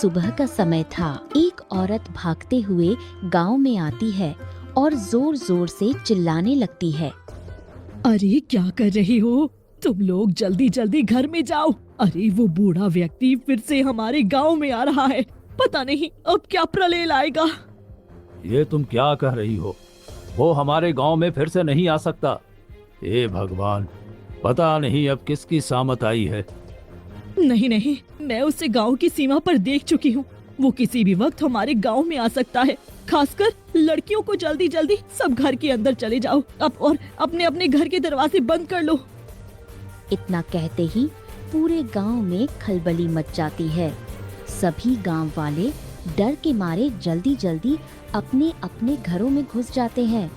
सुबह का समय था। एक औरत भागते हुए गांव में आती है और जोर जोर से चिल्लाने लगती है। अरे क्या कर रही हो तुम लोग, जल्दी जल्दी घर में जाओ। अरे वो बूढ़ा व्यक्ति फिर से हमारे गांव में आ रहा है, पता नहीं अब क्या प्रलय लाएगा। ये तुम क्या कह रही हो? वो हमारे गांव में फिर से नहीं आ सकता। हे भगवान, पता नहीं अब किसकी सामत आई है। नहीं नहीं, मैं उसे गांव की सीमा पर देख चुकी हूँ। वो किसी भी वक्त हमारे गांव में आ सकता है। खासकर लड़कियों को जल्दी जल्दी सब घर के अंदर चले जाओ अब और अपने अपने घर के दरवाजे बंद कर लो। इतना कहते ही पूरे गांव में खलबली मच जाती है। सभी गांव वाले डर के मारे जल्दी जल्दी अपने अपने घरों में घुस जाते हैं।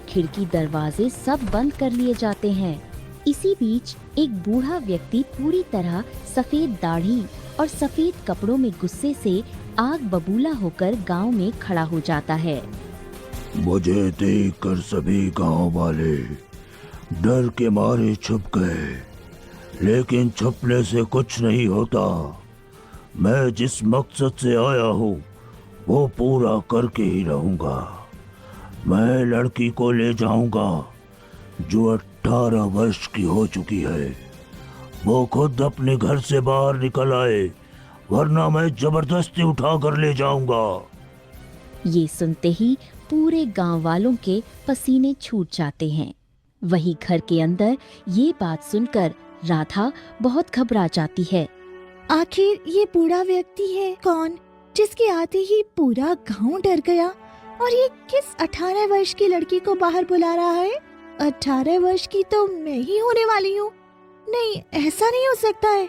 खिड़की दरवाजे सब बंद कर लिए जाते हैं। इसी बीच एक बूढ़ा व्यक्ति पूरी तरह सफेद दाढ़ी और सफेद कपड़ों में गुस्से से आग बबूला होकर गांव में खड़ा हो जाता है। मुझे देखकर सभी गांव वाले डर के मारे छुप गए, लेकिन छुपने से कुछ नहीं होता। मैं जिस मकसद से आया हूँ वो पूरा करके ही रहूंगा। मैं लड़की को ले जाऊंगा जो 18 वर्ष की हो चुकी है। वो खुद अपने घर से बाहर निकल आए, वरना मैं जबरदस्ती उठा कर ले जाऊंगा। ये सुनते ही पूरे गांव वालों के पसीने छूट जाते हैं। वही घर के अंदर ये बात सुनकर राधा बहुत घबरा जाती है। आखिर ये बूढ़ा व्यक्ति है कौन, जिसके आते ही पूरा गांव डर गया? और ये किस 18 वर्ष की लड़की को बाहर बुला रहा है? 18 वर्ष की तो मैं ही होने वाली हूँ। नहीं, ऐसा नहीं हो सकता है।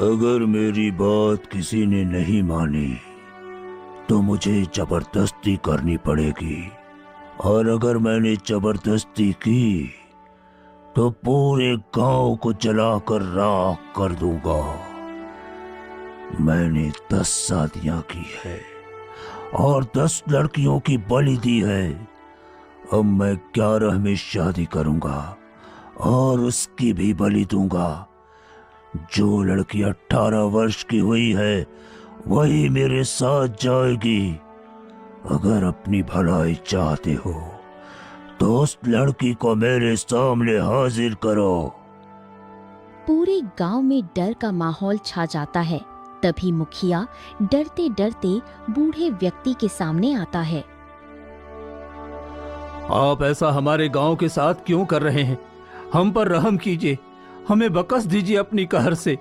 अगर मेरी बात किसी ने नहीं मानी तो मुझे जबरदस्ती करनी पड़ेगी, और अगर मैंने जबरदस्ती की तो पूरे गांव को जलाकर राख कर दूंगा। मैंने 10 शादियां की है और 10 लड़कियों की बलि दी है। अब मैं 11वीं शादी करूंगा और उसकी भी बलि दूंगा। जो लड़की 18 वर्ष की हुई है वही मेरे साथ जाएगी। अगर अपनी भलाई चाहते हो तो उस लड़की को मेरे सामने हाजिर करो। पूरे गांव में डर का माहौल छा जाता है। तभी मुखिया डरते डरते बूढ़े व्यक्ति के सामने आता है। आप ऐसा हमारे गांव के साथ क्यों कर रहे हैं? हम पर रहम कीजिए, हमें बकस दीजिए अपनी कहर से।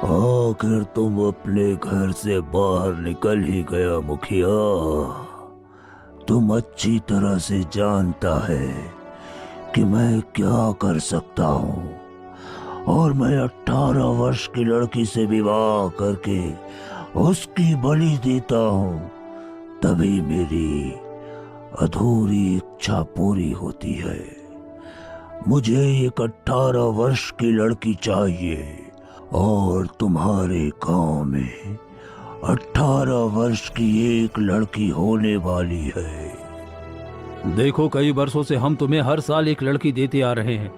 आखिर तुम अपने घर से बाहर निकल ही गया मुखिया। तुम अच्छी तरह से जानता है कि मैं क्या कर सकता हूँ, और मैं 18 वर्ष की लड़की से विवाह करके उसकी बलि देता हूँ, तभी मेरी अधूरी इच्छा पूरी होती है। मुझे एक 18 वर्ष की लड़की चाहिए, और तुम्हारे गांव में 18 वर्ष की एक लड़की होने वाली है। देखो, कई वर्षों से हम तुम्हें हर साल एक लड़की देते आ रहे हैं,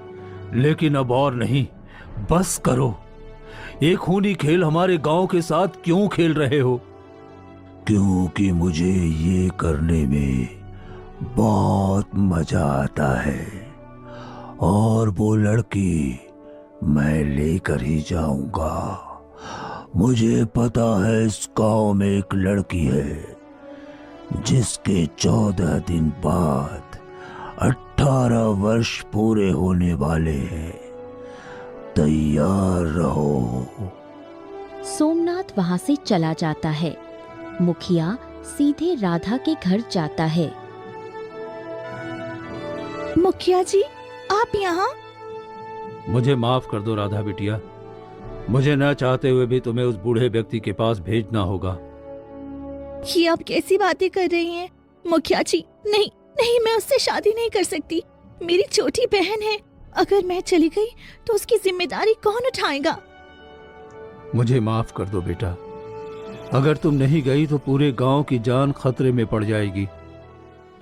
लेकिन अब और नहीं, बस करो। एक खूनी खेल हमारे गांव के साथ क्यों खेल रहे हो? क्योंकि मुझे ये करने में बहुत मजा आता है, और वो लड़की मैं लेकर ही जाऊंगा। मुझे पता है इस गांव में एक लड़की है जिसके 14 दिन बाद 18 वर्ष पूरे होने वाले हैं। तैयार रहो। सोमनाथ वहां से चला जाता है। मुखिया सीधे राधा के घर जाता है। मुखिया जी, आप यहाँ? मुझे माफ कर दो राधा बिटिया, मुझे न चाहते हुए भी तुम्हें उस बूढ़े व्यक्ति के पास भेजना होगा। ये आप कैसी बातें कर रही हैं मुखिया जी? नहीं नहीं, मैं उससे शादी नहीं कर सकती। मेरी छोटी बहन है, अगर मैं चली गई तो उसकी जिम्मेदारी कौन उठाएगा? मुझे माफ कर दो बेटा, अगर तुम नहीं गई तो पूरे गांव की जान खतरे में पड़ जाएगी।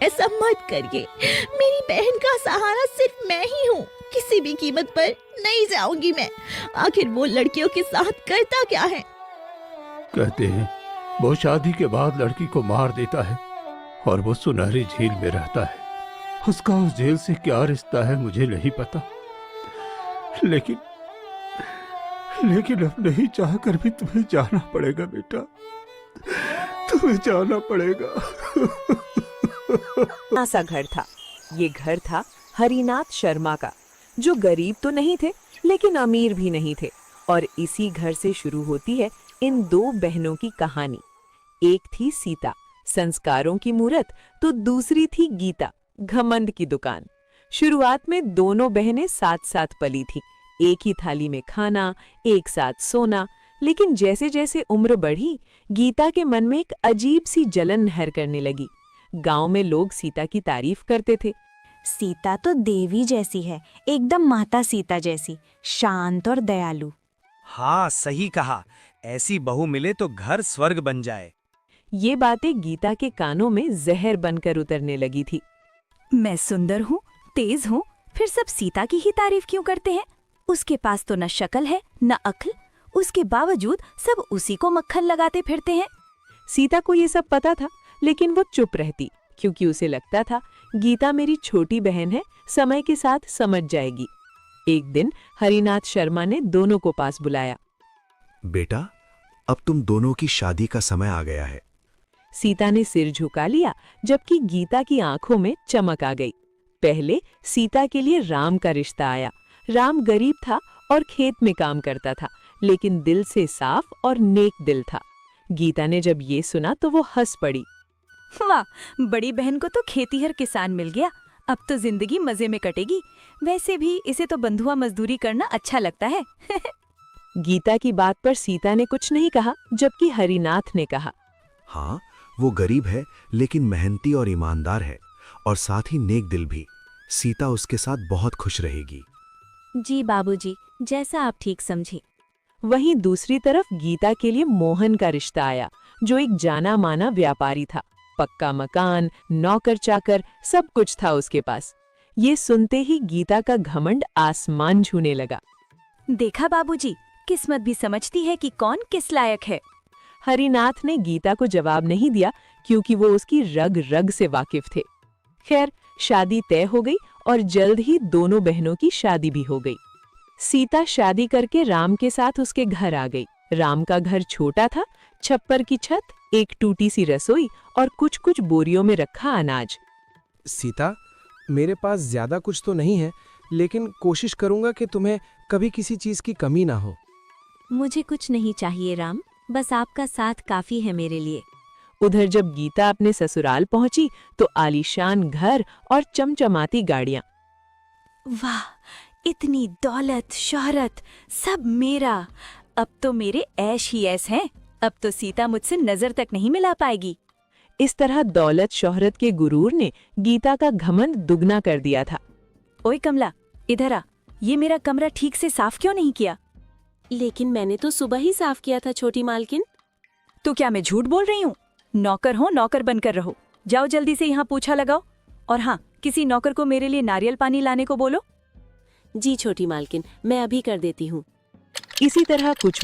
ऐसा मत करिए, मेरी बहन का सहारा सिर्फ मैं ही हूँ। किसी भी कीमत पर नहीं जाऊंगी मैं। आखिर वो लड़कियों के साथ करता क्या है? कहते हैं वो शादी के बाद लड़की को मार देता है और वो सुनहरी झील में रहता है। उसका उस जेल से क्या रिश्ता है मुझे नहीं पता, लेकिन अब नहीं चाहकर भी तुम्हें जाना पड़ेगा बेटा, तुम्हें जाना पड़ेगा। सा घर था। ये घर था हरिनाथ शर्मा का, जो गरीब तो नहीं थे लेकिन अमीर भी नहीं थे। और इसी घर से शुरू होती है इन दो बहनों की कहानी। एक थी सीता, संस्कारों की मूरत, तो दूसरी थी गीता, घमंड की दुकान। शुरुआत में दोनों बहनें साथ साथ पली थी, एक ही थाली में खाना, एक साथ सोना। लेकिन जैसे जैसे उम्र बढ़ी, गीता के मन में एक अजीब सी जलन नहर करने लगी। गांव में लोग सीता की तारीफ करते थे। सीता तो देवी जैसी है, एकदम माता सीता जैसी, शांत और दयालु। हाँ, सही कहा। ऐसी बहू मिले तो घर स्वर्ग बन जाए। ये बातें गीता के कानों में जहर बनकर उतरने लगी थी। मैं सुंदर हूँ, तेज हूँ, फिर सब सीता की ही तारीफ क्यों करते हैं? उसके पास तो न शक्ल है न अक्ल, उसके बावजूद सब उसी को मक्खन लगाते फिरते हैं। सीता को ये सब पता था, लेकिन वो चुप रहती, क्योंकि उसे लगता था गीता मेरी छोटी बहन है, समय के साथ समझ जाएगी। एक दिन हरिनाथ शर्मा ने दोनों को पास बुलाया। बेटा, अब तुम दोनों की शादी का समय आ गया है। सीता ने सिर झुका लिया, जबकि गीता की आंखों में चमक आ गई। पहले सीता के लिए राम का रिश्ता आया। राम गरीब था और खेत में काम करता था, लेकिन दिल से साफ और नेक दिल था। गीता ने जब ये सुना तो वो हंस पड़ी। वाह, बड़ी बहन को तो खेतीहर किसान मिल गया, अब तो जिंदगी मजे में कटेगी। वैसे भी इसे तो बंधुआ मजदूरी करना अच्छा लगता है। गीता की बात पर सीता ने कुछ नहीं कहा, जबकि हरिनाथ ने कहा, हाँ, वो गरीब है लेकिन मेहनती और ईमानदार है, और साथ ही नेक दिल भी। सीता उसके साथ बहुत खुश रहेगी। जी बाबूजी, जैसा आप ठीक समझे। वहीं दूसरी तरफ गीता के लिए मोहन का रिश्ता आया, जो एक जाना माना व्यापारी था। पक्का मकान, नौकर चाकर, सब कुछ था उसके पास। ये सुनते ही गीता का घमंड आसमान छूने लगा। देखा बाबूजी, किस्मत भी समझती है कि कौन किस लायक है। हरिनाथ ने गीता को जवाब नहीं दिया, क्योंकि वो उसकी रग रग से वाकिफ थे। खैर, शादी तय हो गई और जल्द ही दोनों बहनों की शादी भी हो गई। सीता शादी करके राम के साथ उसके घर आ गई। राम का घर छोटा था, छप्पर की छत, एक टूटी सी रसोई और कुछ कुछ बोरियों में रखा अनाज। सीता, मेरे पास ज्यादा कुछ तो नहीं है, लेकिन कोशिश करूंगा कि तुम्हें कभी किसी चीज की कमी ना हो। मुझे कुछ नहीं चाहिए राम, बस आपका साथ काफी है मेरे लिए। उधर जब गीता अपने ससुराल पहुंची तो आलीशान घर और चमचमाती गाड़ियां। वाह, इतनी दौलत शोहरत, सब मेरा। अब तो मेरे ऐश ही ऐश हैं। अब तो सीता मुझसे नजर तक नहीं मिला पाएगी। इस तरह दौलत शोहरत के गुरूर ने गीता का घमंड दुगना कर दिया था। ओए कमला, इधर आ, ये मेरा कमरा ठीक से साफ क्यों नहीं किया? लेकिन मैंने तो सुबह ही साफ किया था छोटी मालकिन। तो क्या मैं झूठ बोल रही हूँ? नौकर हो, नौकर बनकर रहो। जाओ जल्दी से यहाँ पोछा लगाओ, और हाँ, किसी नौकर को मेरे लिए नारियल पानी लाने को बोलो। जी छोटी मालकिन, मैं अभी कर देती हूँ। इसी तरह कुछ